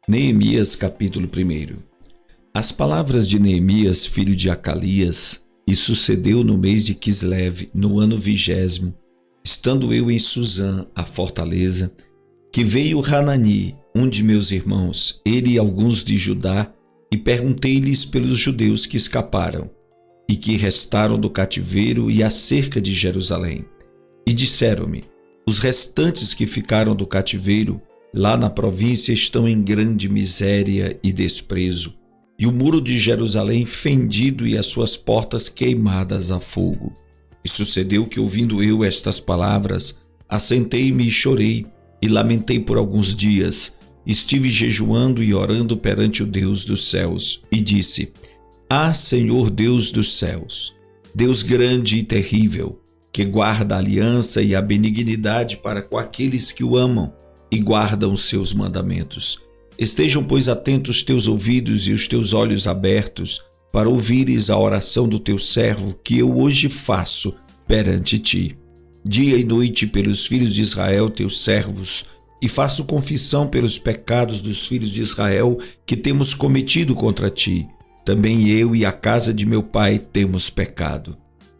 Neemias capítulo 1. As palavras de Neemias, filho de Acalias, e sucedeu no mês de Quislev, no ano 20º, estando eu em Susã, a fortaleza, que veio Hanani, um de meus irmãos, ele e alguns de Judá, e perguntei-lhes pelos judeus que escaparam, e que restaram do cativeiro e acerca de Jerusalém. E disseram-me: os restantes que ficaram do cativeiro, lá na província, estão em grande miséria e desprezo, e o muro de Jerusalém fendido e as suas portas queimadas a fogo. E sucedeu que, ouvindo eu estas palavras, assentei-me e chorei, e lamentei por alguns dias. Estive jejuando e orando perante o Deus dos céus, e disse: Ah, Senhor Deus dos céus, Deus grande e terrível, que guarda a aliança e a benignidade para com aqueles que o amam e guardam os seus mandamentos. Estejam, pois, atentos teus ouvidos e os teus olhos abertos para ouvires a oração do teu servo que eu hoje faço perante ti, dia e noite pelos filhos de Israel, teus servos, e faço confissão pelos pecados dos filhos de Israel que temos cometido contra ti. Também eu e a casa de meu pai temos pecado.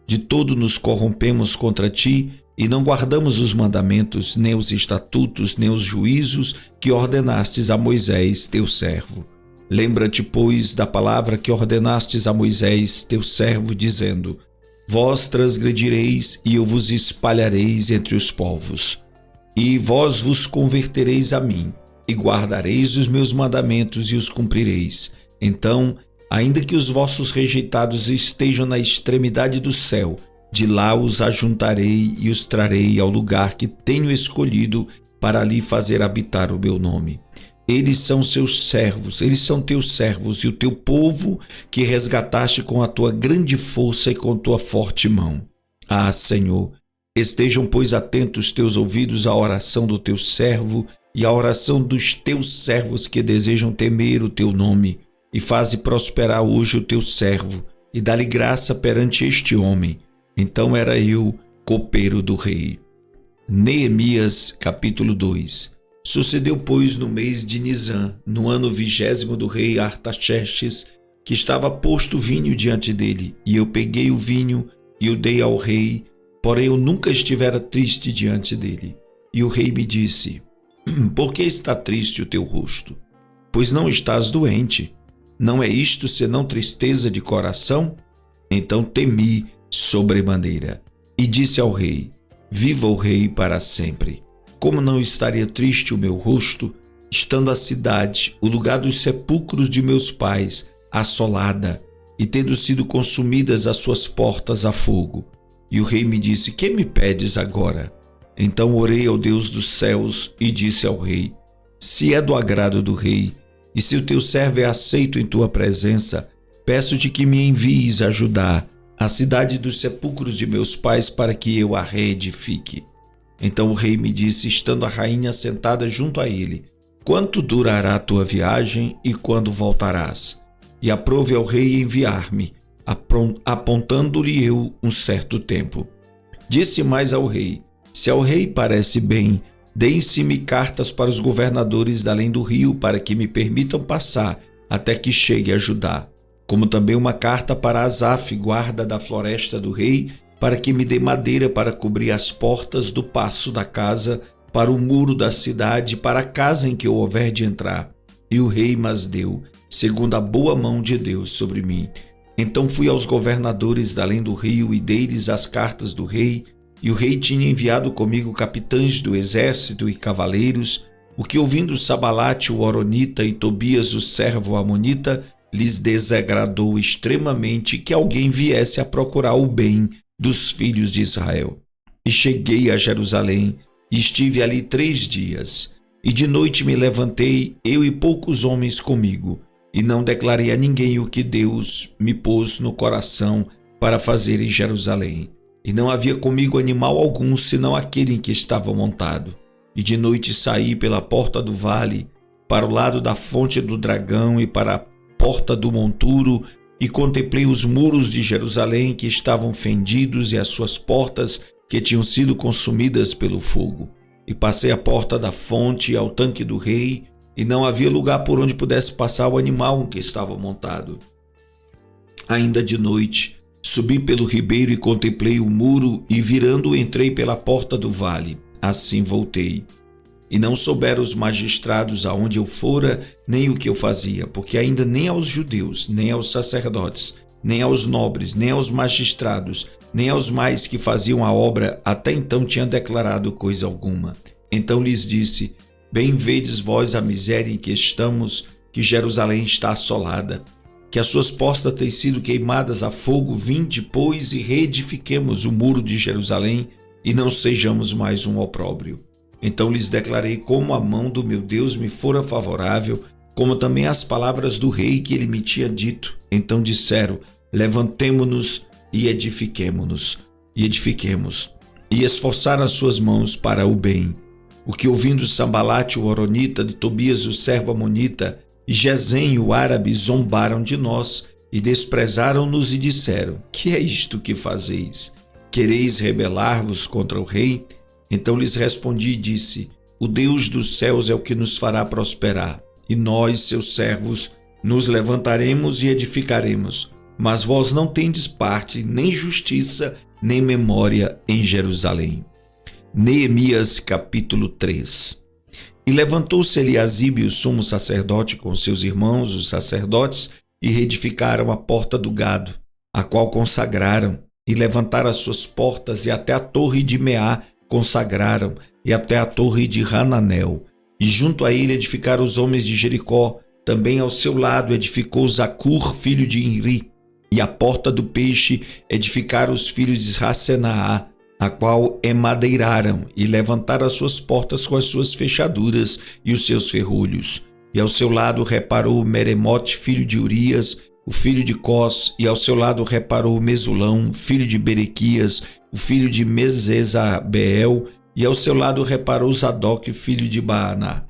De todo nos corrompemos contra ti e não guardamos os mandamentos, nem os estatutos, nem os juízos que ordenastes a Moisés, teu servo. Lembra-te, pois, da palavra que ordenastes a Moisés, teu servo, dizendo: Vós transgredireis e eu vos espalhareis entre os povos. E vós vos convertereis a mim, e guardareis os meus mandamentos e os cumprireis. Então, ainda que os vossos rejeitados estejam na extremidade do céu, de lá os ajuntarei e os trarei ao lugar que tenho escolhido para ali fazer habitar o meu nome. Eles são seus servos, eles são teus servos e o teu povo que resgataste com a tua grande força e com tua forte mão. Ah, Senhor, estejam, pois, atentos teus ouvidos à oração do teu servo e à oração dos teus servos que desejam temer o teu nome, e faze prosperar hoje o teu servo, e dá-lhe graça perante este homem. Então era eu copeiro do rei. Neemias capítulo 2. Sucedeu, pois, no mês de Nisã, no ano 20º do rei Artaxerxes, que estava posto vinho diante dele, e eu peguei o vinho e o dei ao rei, porém eu nunca estivera triste diante dele. E o rei me disse: Por que está triste o teu rosto? Pois não estás doente. Não é isto senão tristeza de coração? Então temi sobremaneira, e disse ao rei: Viva o rei para sempre. Como não estaria triste o meu rosto, estando a cidade, o lugar dos sepulcros de meus pais, assolada, e tendo sido consumidas as suas portas a fogo? E o rei me disse: Que me pedes agora? Então orei ao Deus dos céus e disse ao rei: Se é do agrado do rei, e se o teu servo é aceito em tua presença, peço-te que me envies ajudar a cidade dos sepulcros de meus pais para que eu a reedifique. Então o rei me disse, estando a rainha sentada junto a ele: Quanto durará a tua viagem e quando voltarás? E aprove ao rei enviar-me, apontando-lhe eu um certo tempo. Disse mais ao rei: Se ao rei parece bem, deem-se-me cartas para os governadores da além do rio, para que me permitam passar até que chegue a Judá, como também uma carta para Asaf, guarda da floresta do rei, para que me dê madeira para cobrir as portas do paço da casa, para o muro da cidade, para a casa em que eu houver de entrar. E o rei mas deu, segundo a boa mão de Deus sobre mim. Então fui aos governadores da além do rio e dei-lhes as cartas do rei, e o rei tinha enviado comigo capitães do exército e cavaleiros, o que, ouvindo Sabalate o Horonita e Tobias o servo amonita, lhes desagradou extremamente que alguém viesse a procurar o bem dos filhos de Israel. E cheguei a Jerusalém, e estive ali 3 dias. E de noite me levantei, eu e poucos homens comigo, e não declarei a ninguém o que Deus me pôs no coração para fazer em Jerusalém. E não havia comigo animal algum, senão aquele em que estava montado. E de noite saí pela porta do vale, para o lado da fonte do dragão e para a porta do monturo, e contemplei os muros de Jerusalém que estavam fendidos e as suas portas que tinham sido consumidas pelo fogo. E passei a porta da fonte ao tanque do rei, e não havia lugar por onde pudesse passar o animal em que estava montado. Ainda de noite, subi pelo ribeiro e contemplei o muro, e virando entrei pela porta do vale. Assim voltei. E não souberam os magistrados aonde eu fora, nem o que eu fazia, porque ainda nem aos judeus, nem aos sacerdotes, nem aos nobres, nem aos magistrados, nem aos mais que faziam a obra, até então tinha declarado coisa alguma. Então lhes disse: bem vedes vós a miséria em que estamos, que Jerusalém está assolada, que as suas portas têm sido queimadas a fogo. Vinde, pois, e reedifiquemos o muro de Jerusalém, e não sejamos mais um opróbrio. Então lhes declarei como a mão do meu Deus me fora favorável, como também as palavras do rei que ele me tinha dito. Então disseram: levantemo-nos e edifiquemo-nos, e esforçaram as suas mãos para o bem. O que ouvindo Sambalate, o horonita, de Tobias, o servo amonita, e Gesem, o árabe, zombaram de nós, e desprezaram-nos e disseram: que é isto que fazeis? Quereis rebelar-vos contra o rei? Então lhes respondi e disse: o Deus dos céus é o que nos fará prosperar, e nós, seus servos, nos levantaremos e edificaremos. Mas vós não tendes parte, nem justiça, nem memória em Jerusalém. Neemias capítulo 3. E levantou-se Eliasibe, o sumo sacerdote, com seus irmãos, os sacerdotes, e reedificaram a porta do gado, a qual consagraram, e levantaram as suas portas, e até a torre de Meá consagraram, e até a torre de Hananel. E junto a ele edificaram os homens de Jericó. Também ao seu lado edificou Zacur, filho de Inri. E a porta do peixe edificaram os filhos de Racenaá, a qual emadeiraram, e levantaram as suas portas com as suas fechaduras e os seus ferrolhos. E ao seu lado reparou Meremote, filho de Urias, o filho de Cós, e ao seu lado reparou Mesulão, filho de Berequias, o filho de Mesesabeel, e ao seu lado reparou Zadok, filho de Baaná.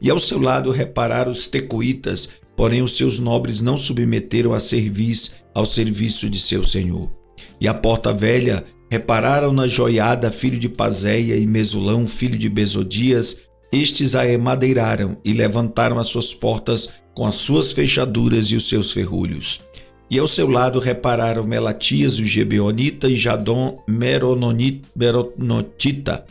E ao seu lado repararam os tecoitas, porém os seus nobres não submeteram a cerviz ao serviço de seu senhor. E a porta velha repararam na Joiada, filho de Pazéia, e Mesulão, filho de Bezodias. Estes a emadeiraram e levantaram as suas portas com as suas fechaduras e os seus ferrolhos. E ao seu lado repararam Melatias, o Gebeonita, e Jadon, Meronotita,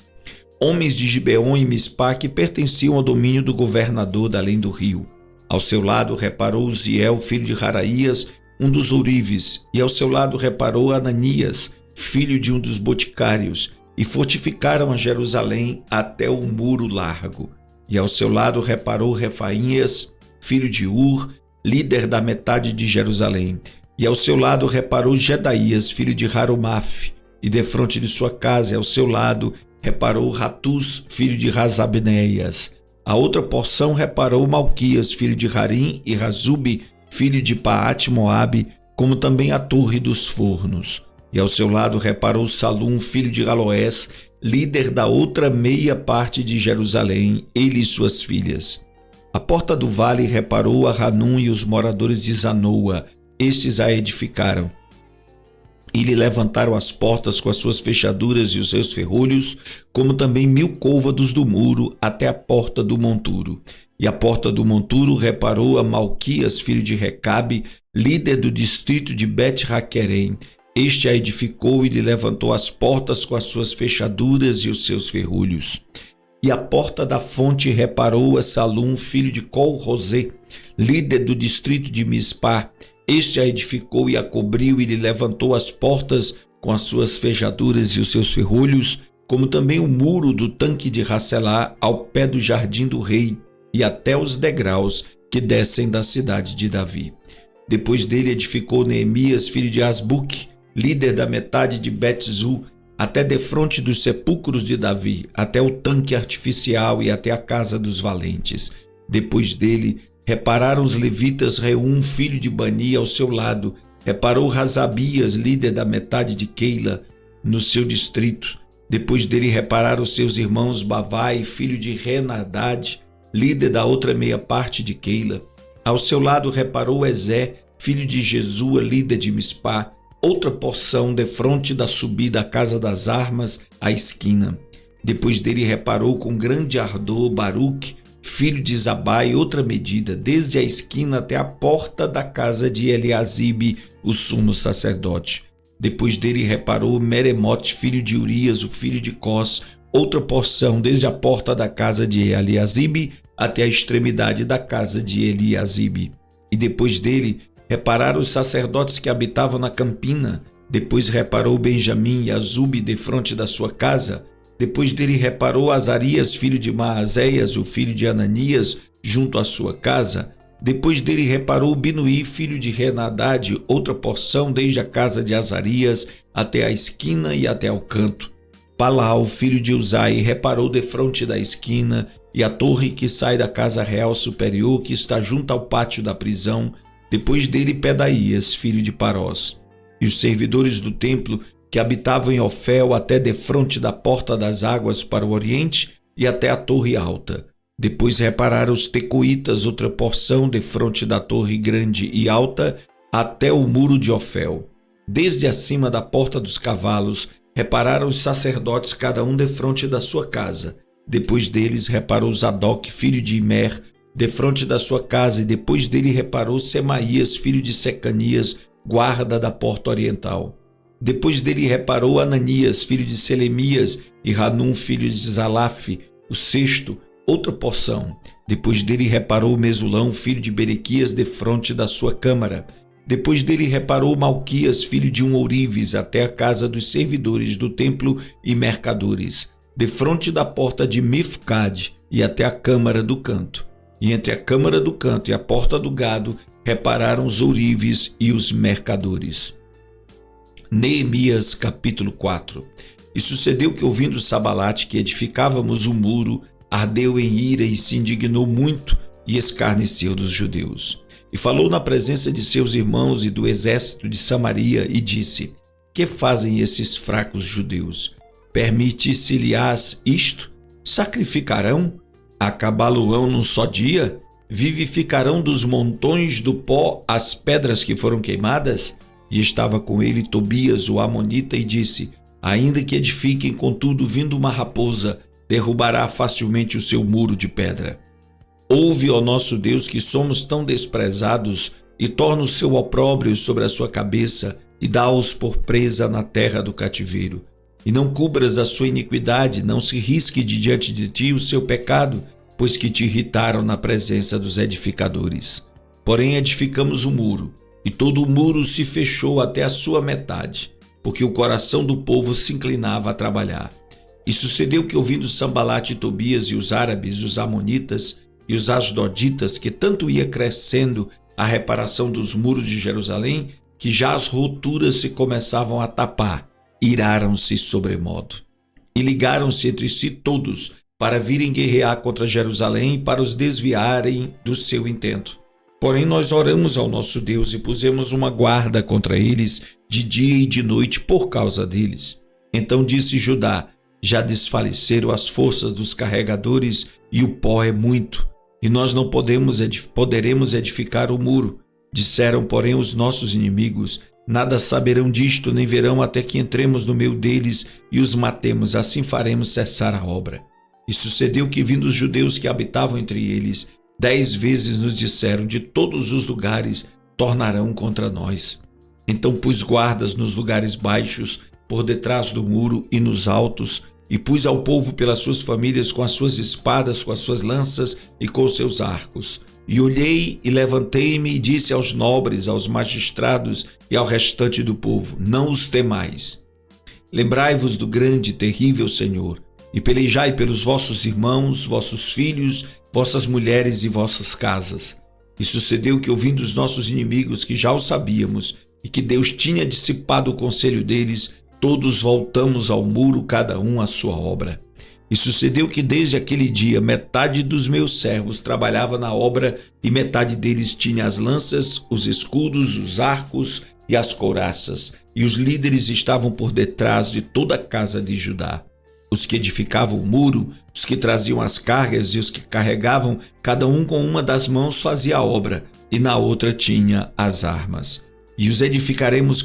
homens de Gibeon e Mispá, que pertenciam ao domínio do governador da além do rio. Ao seu lado reparou Uziel, filho de Haraías, um dos ourives, e ao seu lado reparou Ananias, filho de um dos boticários, e fortificaram a Jerusalém até o muro largo. E ao seu lado reparou Refaías, filho de Ur, líder da metade de Jerusalém. E ao seu lado reparou Gedaías, filho de Harumaf, e defronte de sua casa, e ao seu lado reparou Ratus, filho de Razabneias. A outra porção reparou Malquias, filho de Harim, e Razube, filho de Paate-Moabe, como também a torre dos fornos. E ao seu lado reparou Salum, filho de Galoés, líder da outra meia parte de Jerusalém, ele e suas filhas. A porta do vale reparou a Hanum e os moradores de Zanoa, estes a edificaram. E lhe levantaram as portas com as suas fechaduras e os seus ferrolhos, como também 1000 côvados do muro até a porta do monturo. E a porta do monturo reparou a Malquias, filho de Recabe, líder do distrito de Bet-Raquerem. Este a edificou e lhe levantou as portas com as suas fechaduras e os seus ferrolhos. E a porta da fonte reparou a Salum, filho de Col-Rosé, líder do distrito de Mispá. Este a edificou e a cobriu e lhe levantou as portas com as suas fechaduras e os seus ferrolhos, como também o muro do tanque de Racelá ao pé do jardim do rei e até os degraus que descem da cidade de Davi. Depois dele edificou Neemias, filho de Asbuque, líder da metade de Bet-Zu, até defronte dos sepulcros de Davi, até o tanque artificial e até a casa dos valentes. Depois dele, repararam os levitas Reum, filho de Bani, ao seu lado. Reparou Razabias, líder da metade de Keila, no seu distrito. Depois dele repararam seus irmãos Bavai, filho de Renadad, líder da outra meia parte de Keila. Ao seu lado reparou Ezé, filho de Jesua, líder de Mispá, outra porção defronte da subida à casa das armas, à esquina. Depois dele reparou com grande ardor Baruque, filho de Zabai, outra medida, desde a esquina até a porta da casa de Eliasibe, o sumo sacerdote. Depois dele reparou Meremote, filho de Urias, o filho de Cós, outra porção, desde a porta da casa de Eliasibe até a extremidade da casa de Eliasibe. E depois dele repararam os sacerdotes que habitavam na campina. Depois reparou Benjamim e Azube defronte da sua casa. Depois dele reparou Azarias, filho de Maazéias, o filho de Ananias, junto à sua casa. Depois dele reparou Binuí, filho de Henadade, outra porção, desde a casa de Azarias até a esquina e até ao canto. Palau, filho de Uzai, reparou defronte da esquina e a torre que sai da casa real superior, que está junto ao pátio da prisão. Depois dele Pedaías, filho de Parós. E os servidores do templo que habitavam em Ofel até defronte da porta das águas para o oriente e até a torre alta. Depois repararam os tecoitas, outra porção defronte da torre grande e alta até o muro de Ofel. Desde acima da porta dos cavalos repararam os sacerdotes, cada um defronte da sua casa. Depois deles reparou Zadok, filho de Imer, defronte da sua casa, e depois dele reparou Semaías, filho de Secanias, guarda da porta oriental. Depois dele reparou Ananias, filho de Selemias, e Hanum, filho de Zalaf, o sexto, outra porção. Depois dele reparou Mesulão, filho de Berequias, defronte da sua câmara. Depois dele reparou Malquias, filho de um ourives, até a casa dos servidores do templo e mercadores, defronte da porta de Mifcade e até a câmara do canto. E entre a câmara do canto e a porta do gado repararam os ourives e os mercadores. Neemias capítulo 4. E sucedeu que, ouvindo Sabalate que edificávamos o muro, ardeu em ira e se indignou muito e escarneceu dos judeus. E falou na presença de seus irmãos e do exército de Samaria e disse: Que fazem esses fracos judeus? Permite-se-lhes isto? Sacrificarão? Acabá-lo-ão num só dia? Vivificarão dos montões do pó as pedras que foram queimadas? E estava com ele Tobias, o amonita, e disse: Ainda que edifiquem, contudo, vindo uma raposa, derrubará facilmente o seu muro de pedra. Ouve, ó nosso Deus, que somos tão desprezados, e torna o seu opróbrio sobre a sua cabeça, e dá-os por presa na terra do cativeiro. E não cubras a sua iniquidade, não se risque de diante de ti o seu pecado, pois que te irritaram na presença dos edificadores. Porém edificamos o muro, e todo o muro se fechou até a sua metade, porque o coração do povo se inclinava a trabalhar. E sucedeu que, ouvindo Sambalate e Tobias e os árabes, os amonitas e os asdoditas, que tanto ia crescendo a reparação dos muros de Jerusalém, que já as roturas se começavam a tapar, iraram-se sobremodo. E ligaram-se entre si todos para virem guerrear contra Jerusalém e para os desviarem do seu intento. Porém nós oramos ao nosso Deus e pusemos uma guarda contra eles de dia e de noite por causa deles. Então disse Judá: Já desfaleceram as forças dos carregadores e o pó é muito, e nós não poderemos edificar o muro. Disseram, porém, os nossos inimigos: Nada saberão disto, nem verão até que entremos no meio deles e os matemos, assim faremos cessar a obra. E sucedeu que, vindo os judeus que habitavam entre eles, 10 vezes nos disseram: De todos os lugares tornarão contra nós. Então pus guardas nos lugares baixos, por detrás do muro e nos altos, e pus ao povo pelas suas famílias com as suas espadas, com as suas lanças e com os seus arcos. E olhei e levantei-me e disse aos nobres, aos magistrados e ao restante do povo: Não os temais. Lembrai-vos do grande e terrível Senhor, e pelejai pelos vossos irmãos, vossos filhos, vossas mulheres e vossas casas. E sucedeu que, ouvindo os nossos inimigos, que já o sabíamos, e que Deus tinha dissipado o conselho deles, todos voltamos ao muro, cada um à sua obra. E sucedeu que desde aquele dia metade dos meus servos trabalhava na obra e metade deles tinha as lanças, os escudos, os arcos e as couraças, e os líderes estavam por detrás de toda a casa de Judá. Os que edificavam o muro, os que traziam as cargas e os que carregavam, cada um com uma das mãos fazia a obra, e na outra tinha as armas. E os edificadores,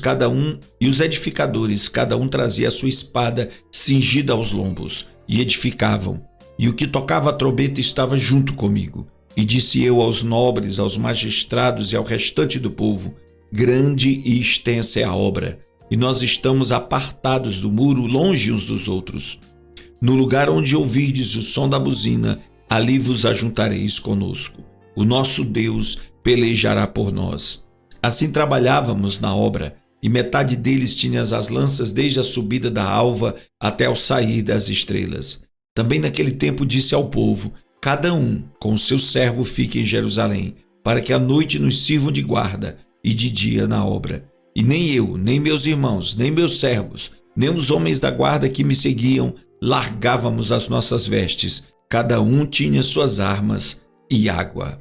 cada um trazia a sua espada cingida aos lombos, e edificavam. e o que tocava a trombeta estava junto comigo. E disse eu aos nobres, aos magistrados e ao restante do povo: grande e extensa é a obra, e nós estamos apartados do muro, longe uns dos outros. No lugar onde ouvirdes o som da buzina, ali vos ajuntareis conosco. O nosso Deus pelejará por nós. Assim trabalhávamos na obra, e metade deles tinha as lanças desde a subida da alva até ao sair das estrelas. Também naquele tempo disse ao povo: cada um com o seu servo fique em Jerusalém, para que à noite nos sirvam de guarda e de dia na obra. E nem eu, nem meus irmãos, nem meus servos, nem os homens da guarda que me seguiam, largávamos as nossas vestes. Cada um tinha suas armas e água.